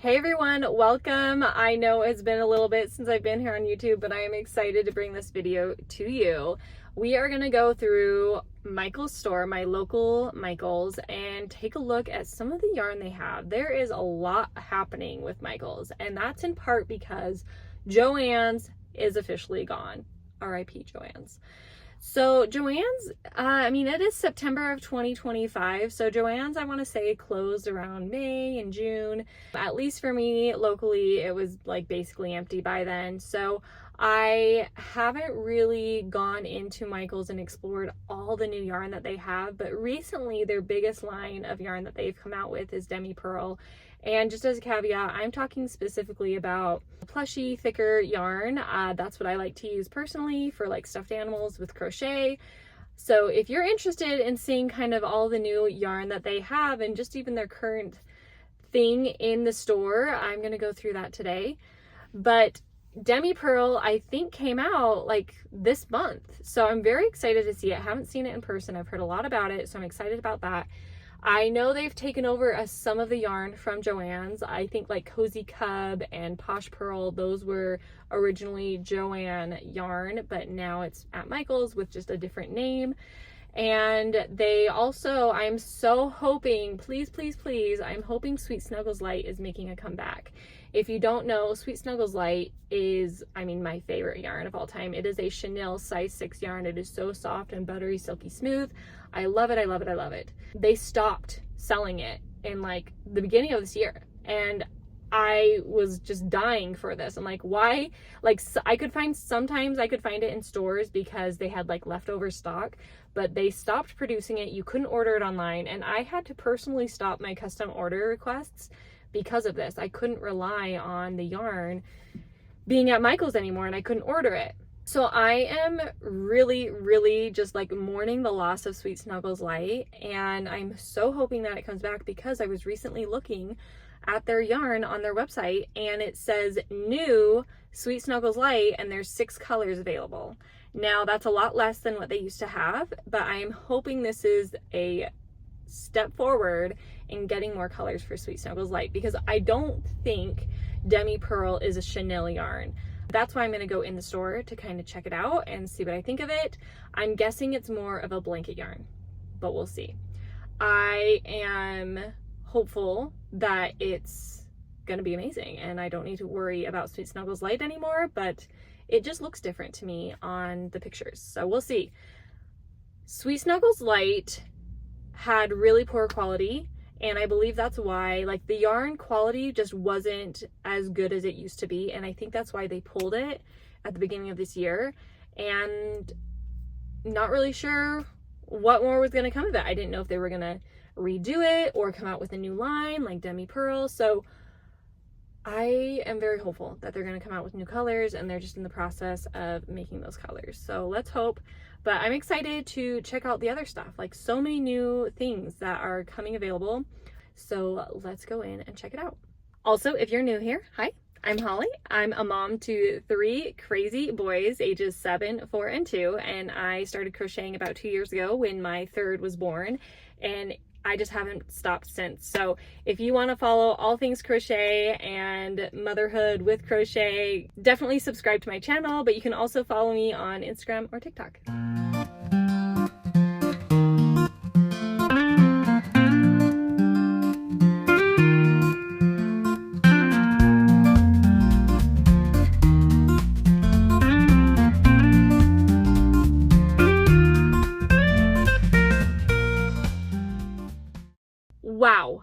Hey everyone, welcome. I know it's been a little bit since I've been here on YouTube, but I am excited to bring this video to you. We are going to go through Michael's store, my local Michael's, and take a look at some of the yarn they have. There is a lot happening with Michael's, and that's in part because Joann's is officially gone. RIP Joann's. So Joann's, it is September of 2025. So Joann's, I want to say, closed around May and June. At least for me, locally, it was like basically empty by then. So I haven't really gone into Michael's and explored all the new yarn that they have. But recently, their biggest line of yarn that they've come out with is Demi Purl. And just as a caveat, I'm talking specifically about plushy, thicker yarn. That's what I like to use personally for like stuffed animals with crochet. So if you're interested in seeing kind of all the new yarn that they have and just even their current thing in the store, I'm going to go through that today. But Demi Purl, I think, came out like this month. So I'm very excited to see it. I haven't seen it in person. I've heard a lot about it, so I'm excited about that. I know they've taken over some of the yarn from Joann's. I think like Cozy Cub and Posh Purl, those were originally Joann yarn, but now it's at Michael's with just a different name. And they also, I'm so hoping, please, I'm hoping Sweet Snuggles Lite is making a comeback. If you don't know, Sweet Snuggles Lite is, my favorite yarn of all time. It is a Chenille size 6 yarn. It is so soft and buttery, silky smooth. I love it, I love it, I love it. They stopped selling it in like the beginning of this year. And I was just dying for this. I'm like, why? Like, sometimes I could find it in stores because they had like leftover stock, but they stopped producing it. You couldn't order it online. And I had to personally stop my custom order requests because of this. I couldn't rely on the yarn being at Michael's anymore, and I couldn't order it. So I am really just like mourning the loss of Sweet Snuggles Lite, and I'm so hoping that it comes back because I was recently looking at their yarn on their website and it says new Sweet Snuggles Lite and there's 6 colors available. Now that's a lot less than what they used to have, but I'm hoping this is a step forward in getting more colors for Sweet Snuggles Lite, because I don't think Demi Purl is a Chenille yarn. That's why I'm going to go in the store to kind of check it out and see what I think of it. I'm guessing it's more of a blanket yarn, but we'll see. I am hopeful that it's going to be amazing and I don't need to worry about Sweet Snuggles Lite anymore, but it just looks different to me on the pictures. So we'll see. Sweet Snuggles Lite had really poor quality, and I believe that's why, like, the yarn quality just wasn't as good as it used to be, and I think that's why they pulled it at the beginning of this year, and not really sure what more was going to come of it. I didn't know if they were going to redo it or come out with a new line like Demi Purl. So I am very hopeful that they're going to come out with new colors, and they're just in the process of making those colors. So let's hope. But I'm excited to check out the other stuff, like so many new things that are coming available. So let's go in and check it out. Also, if you're new here, hi, I'm Holly. I'm a mom to 3 crazy boys, ages 7, 4, and 2. And I started crocheting about 2 years ago when my 3rd was born. And I just haven't stopped since. So if you want to follow all things crochet and motherhood with crochet, definitely subscribe to my channel, but you can also follow me on Instagram or TikTok. Wow.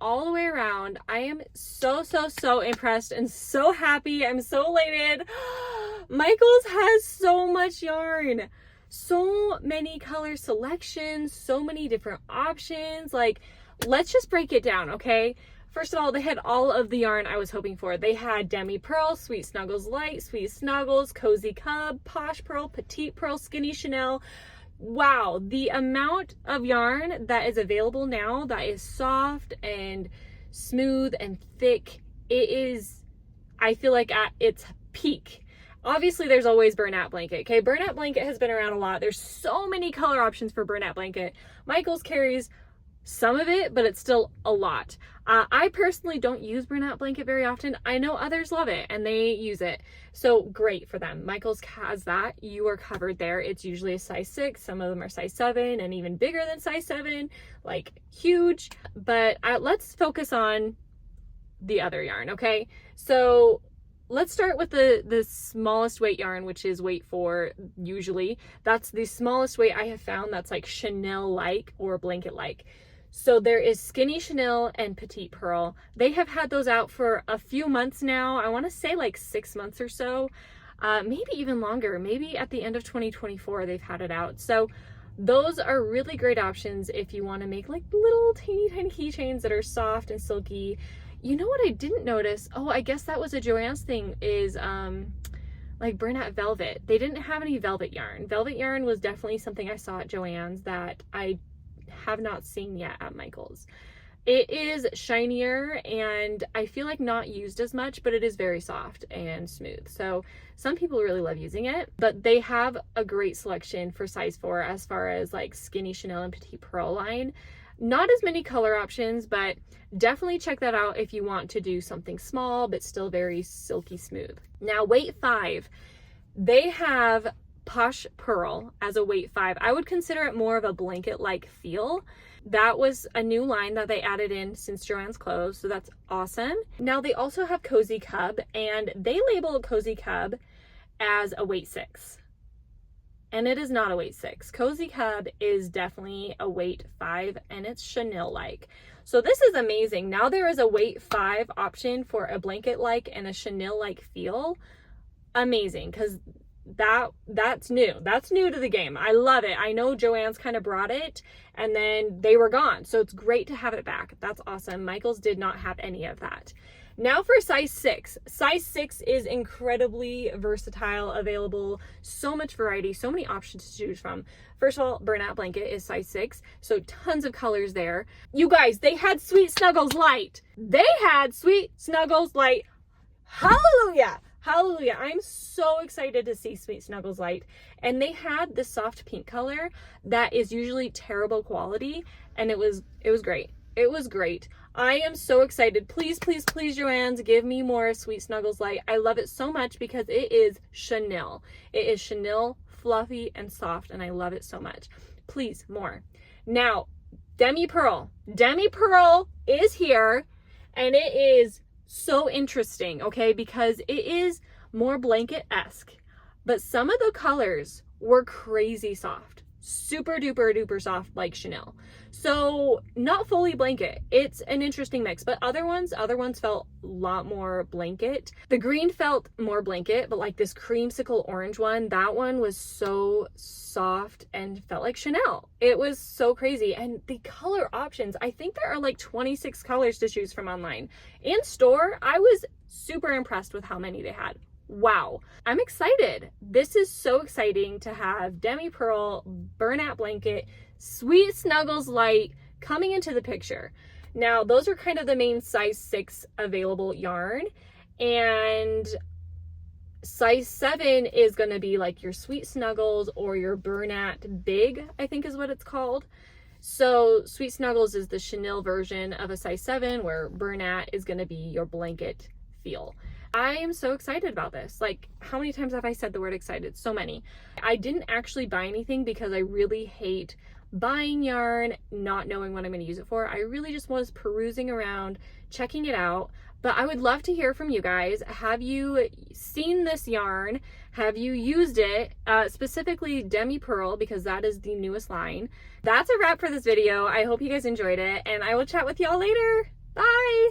All the way around. I am so impressed and so happy. I'm so elated. Michael's has so much yarn. So many color selections, so many different options. Like, let's just break it down, okay? First of all, they had all of the yarn I was hoping for. They had Demi Purl, Sweet Snuggles Lite, Sweet Snuggles, Cozy Cub, Posh Purl, Petite Purl, Skinny Chenille. Wow, the amount of yarn that is available now that is soft and smooth and thick, it is, I feel like, at its peak. Obviously, there's always Burnout Blanket, okay? Burnout Blanket has been around a lot. There's so many color options for Burnout Blanket. Michael's carries some of it, but it's still a lot. I personally don't use burnout blanket very often. I know others love it and they use it. So great for them. Michael's has that. You are covered there. It's usually a size 6. Some of them are size 7 and even bigger than size 7, like huge. But let's focus on the other yarn, okay? So let's start with the smallest weight yarn, which is weight 4 usually. That's the smallest weight I have found that's like Chenille-like or blanket-like. So there is Skinny Chenille and Petite Purl. They have had those out for a few months now. I want to say like 6 months or so, maybe even longer. Maybe at the end of 2024 they've had it out. So those are really great options if you want to make like little teeny tiny keychains that are soft and silky. You know what I didn't notice? Oh, I guess that was a Joann's thing, is like burnout velvet. They didn't have any velvet yarn. Velvet yarn was definitely something I saw at Joann's that I have not seen yet at Michael's. It is shinier and I feel like not used as much, but it is very soft and smooth. So some people really love using it, but they have a great selection for size 4 as far as like Skinny Chenille and Petite Purl line. Not as many color options, but definitely check that out if you want to do something small but still very silky smooth. Now weight 5, they have Posh Purl as a weight 5. I would consider it more of a blanket-like feel. That was a new line that they added in since Joann's closed, so that's awesome. Now they also have Cozy Cub, and they label Cozy Cub as a weight 6. And it is not a weight 6. Cozy Cub is definitely a weight 5, and it's Chenille-like. So this is amazing. Now there is a weight 5 option for a blanket-like and a Chenille-like feel. Amazing, because that's new. That's new to the game. I love it. I know Joann's kind of brought it and then they were gone. So it's great to have it back. That's awesome. Michael's did not have any of that. Now for size 6. Size 6 is incredibly versatile, available, so much variety, so many options to choose from. First of all, burnout blanket is size 6, so tons of colors there. You guys, they had Sweet Snuggles Lite. They had Sweet Snuggles Lite. Hallelujah! Hallelujah. I'm so excited to see Sweet Snuggles Lite. And they had this soft pink color that is usually terrible quality, and it was great. It was great. I am so excited. Please, please, please, Joann's, give me more Sweet Snuggles Lite. I love it so much because it is Chenille. It is Chenille, fluffy and soft, and I love it so much. Please, more. Now, Demi Purl. Demi Purl is here, and it is so interesting, okay, because it is more blanket-esque, but some of the colors were crazy soft, super duper duper soft like Chenille. So not fully blanket. It's an interesting mix, but other ones felt a lot more blanket. The green felt more blanket, but like this creamsicle orange one, that one was so soft and felt like Chenille. It was so crazy. And the color options, I think there are like 26 colors to choose from online. In store, I was super impressed with how many they had. Wow, I'm excited. This is so exciting to have Demi Purl, burnout blanket, Sweet Snuggles Lite coming into the picture. Now, those are kind of the main size 6 available yarn, and size 7 is going to be like your Sweet Snuggles or your burnout big, I think is what it's called. So Sweet Snuggles is the Chenille version of a size 7, where burnout is going to be your blanket feel. I am so excited about this. Like, how many times have I said the word excited? So many. I didn't actually buy anything because I really hate buying yarn, not knowing what I'm going to use it for. I really just was perusing around, checking it out. But I would love to hear from you guys. Have you seen this yarn? Have you used it? Specifically Demi Purl, because that is the newest line. That's a wrap for this video. I hope you guys enjoyed it, and I will chat with y'all later. Bye!